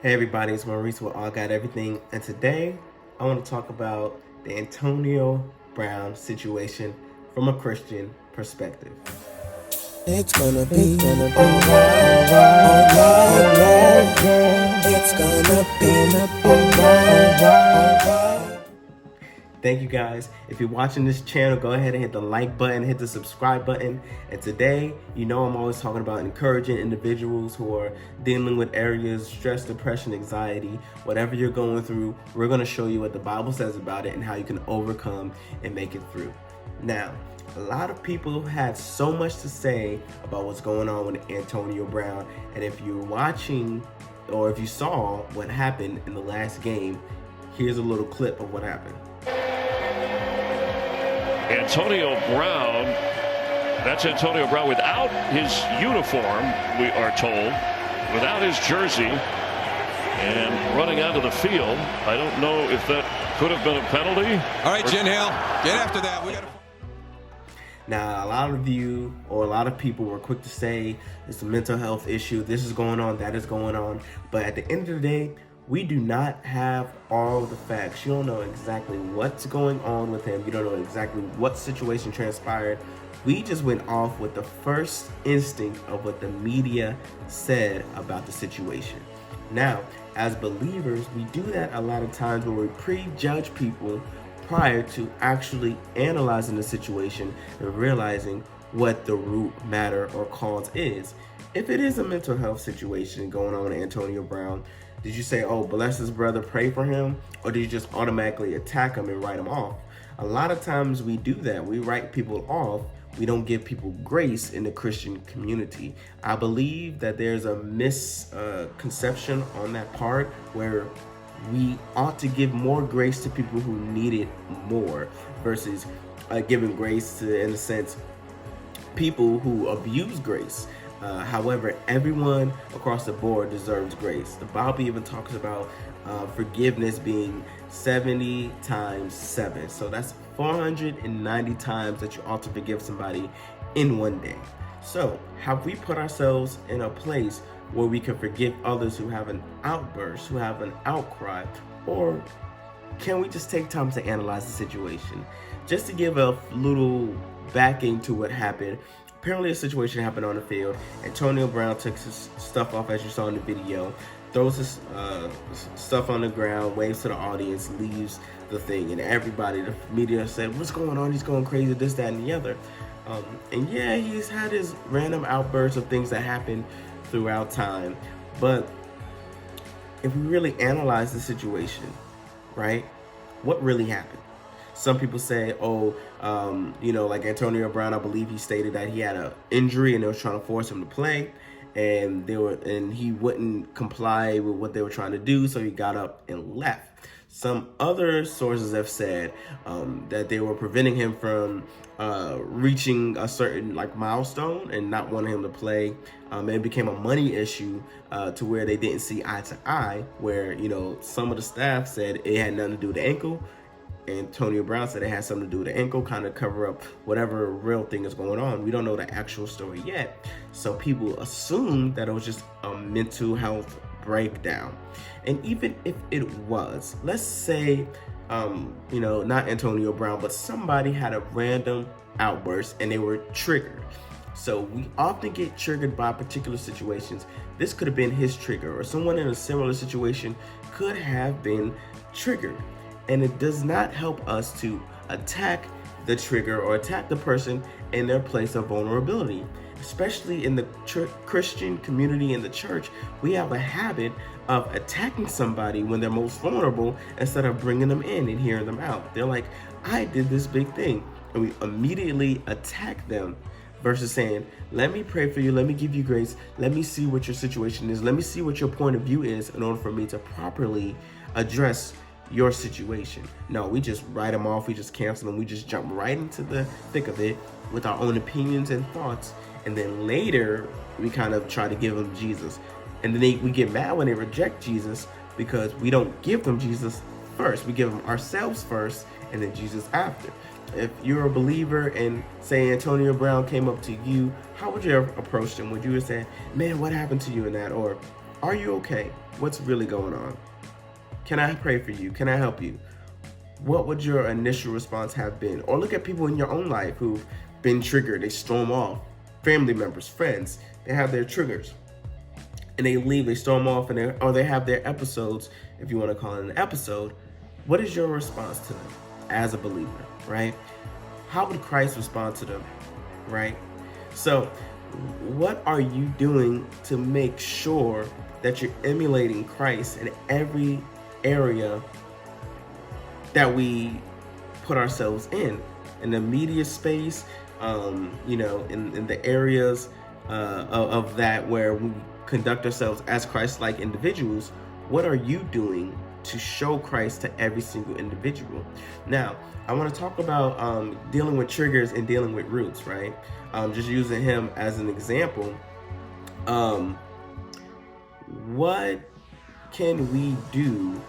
Hey everybody, it's Maurice with All Got Everything, and today I want to talk about the Antonio Brown situation from a Christian perspective. It's gonna be alright, alright. It's gonna be alright. Thank you guys. If you're watching this channel, go ahead and hit the like button, hit the subscribe button. And today, I'm always talking about encouraging individuals who are dealing with areas, stress, depression, anxiety, whatever you're going through. We're going to show you what the Bible says about it and how you can overcome and make it through. Now, a lot of people had so much to say about what's going on with Antonio Brown. And if you're watching or if you saw what happened in the last game, here's a little clip of what happened. Antonio Brown, that's Antonio Brown without his uniform, we are told, without his jersey, and running onto the field. I don't know if that could have been a penalty. All right, Jen Hill, get after that. Now, a lot of you or a lot of people were quick to say it's a mental health issue. This is going on, that is going on. But at the end of the day, we do not have all the facts. You don't know exactly what's going on with him. You don't know exactly what situation transpired. We just went off with the first instinct of what the media said about the situation. Now, as believers, we do that a lot of times where we prejudge people prior to actually analyzing the situation and realizing what the root matter or cause is. If it is a mental health situation going on with Antonio Brown, did you say, oh, bless his brother, pray for him? Or did you just automatically attack him and write him off? A lot of times we do that. We write people off. We don't give people grace in the Christian community. I believe that there's a misconception on that part where we ought to give more grace to people who need it more versus giving grace to, in a sense, people who abuse grace. However, everyone across the board deserves grace. The Bible even talks about forgiveness being 70 times 7. So that's 490 times that you ought to forgive somebody in one day. So have we put ourselves in a place where we can forgive others who have an outburst, who have an outcry? Or can we just take time to analyze the situation? Just to give a little backing to what happened. Apparently a situation happened on the field. Antonio Brown took his stuff off, as you saw in the video, throws his stuff on the ground, waves to the audience, leaves the thing, and everybody, the media said, what's going on? He's going crazy, this, that, and the other. And yeah, he's had his random outbursts of things that happen throughout time. But if we really analyze the situation, right, what really happened? Some people say, like Antonio Brown, I believe he stated that he had an injury and they were trying to force him to play, and he wouldn't comply with what they were trying to do, so he got up and left. Some other sources have said that they were preventing him from reaching a certain milestone and not wanting him to play. It became a money issue to where they didn't see eye to eye, where some of the staff said it had nothing to do with the ankle. Antonio Brown said it had something to do with the ankle, kind of cover up whatever real thing is going on. We don't know the actual story yet. So people assume that it was just a mental health breakdown. And even if it was, let's say, not Antonio Brown, but somebody had a random outburst and they were triggered. So we often get triggered by particular situations. This could have been his trigger, or someone in a similar situation could have been triggered. And it does not help us to attack the trigger or attack the person in their place of vulnerability. Especially in the Christian community in the church, we have a habit of attacking somebody when they're most vulnerable instead of bringing them in and hearing them out. They're like, I did this big thing. And we immediately attack them versus saying, let me pray for you, let me give you grace, let me see what your situation is, let me see what your point of view is in order for me to properly address your situation. No, we just write them off, we just cancel them, we just jump right into the thick of it with our own opinions and thoughts, and then later we kind of try to give them Jesus. And then we get mad when they reject Jesus because we don't give them Jesus first. We give them ourselves first and then Jesus after. If you're a believer and say Antonio Brown came up to you, how would you approach them? Would you say, man, what happened to you in that? Or Are you okay? What's really going on? Can I pray for you? Can I help you? What would your initial response have been? Or look at people in your own life who've been triggered. They storm off. Family members, friends, they have their triggers. And they leave, they storm off, or they have their episodes, if you want to call it an episode. What is your response to them as a believer, right? How would Christ respond to them, right? So what are you doing to make sure that you're emulating Christ in every area that we put ourselves in the media space, in the areas of that where we conduct ourselves as Christ-like individuals? What are you doing to show Christ to every single individual? Now, I want to talk about dealing with triggers and dealing with roots, right? Just using him as an example. What can we do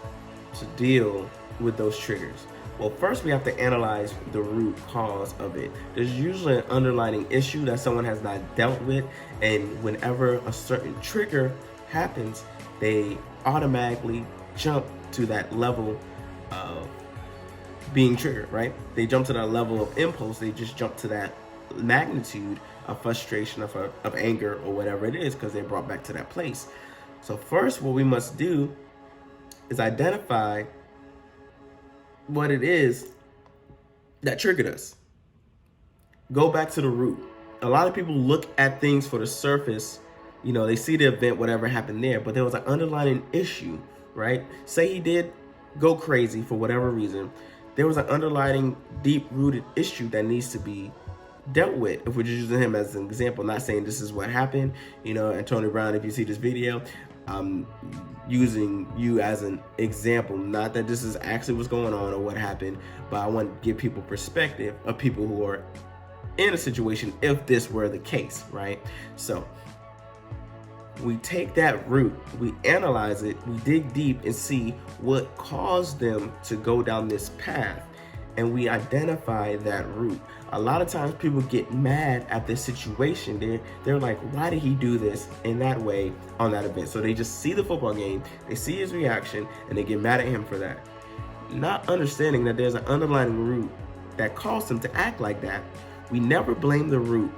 to deal with those triggers? Well, first we have to analyze the root cause of it. There's usually an underlying issue that someone has not dealt with, and whenever a certain trigger happens, they automatically jump to that level of being triggered, right? They jump to that level of impulse. They just jump to that magnitude of frustration, of anger, or whatever it is, because they're brought back to that place. So first, what we must do is identify what it is that triggered us. Go back to the root. A lot of people look at things for the surface. They see the event, whatever happened there, but there was an underlying issue, right? Say he did go crazy for whatever reason. There was an underlying deep-rooted issue that needs to be dealt with. If we're just using him as an example, not saying this is what happened, Antonio Brown, if you see this video, I'm using you as an example, not that this is actually what's going on or what happened, but I want to give people perspective of people who are in a situation if this were the case, right? So we take that root, we analyze it, we dig deep and see what caused them to go down this path, and we identify that root. A lot of times people get mad at this situation. They're like, why did he do this in that way on that event? So they just see the football game, they see his reaction, and they get mad at him for that. Not understanding that there's an underlying root that caused him to act like that. We never blame the root.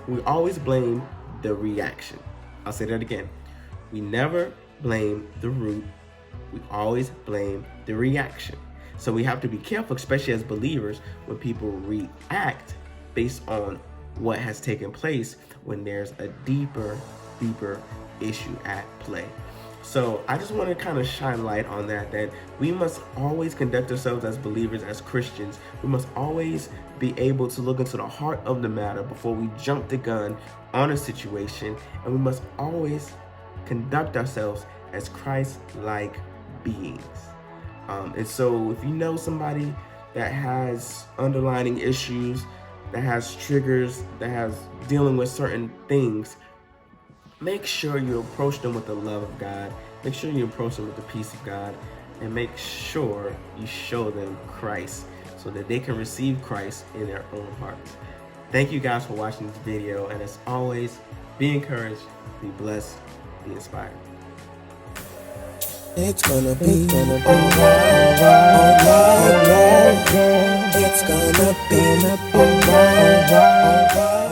We always blame the reaction. I'll say that again. We never blame the root. We always blame the reaction. So we have to be careful, especially as believers, when people react based on what has taken place when there's a deeper issue at play. So I just want to kind of shine light on that we must always conduct ourselves as believers, as Christians. We must always be able to look into the heart of the matter before we jump the gun on a situation. And we must always conduct ourselves as Christ-like beings. And so if you know somebody that has underlying issues, that has triggers, that has dealing with certain things, make sure you approach them with the love of God. Make sure you approach them with the peace of God, and make sure you show them Christ so that they can receive Christ in their own hearts. Thank you guys for watching this video, and as always, be encouraged, be blessed, be inspired. It's gonna be alright. It's gonna be alright.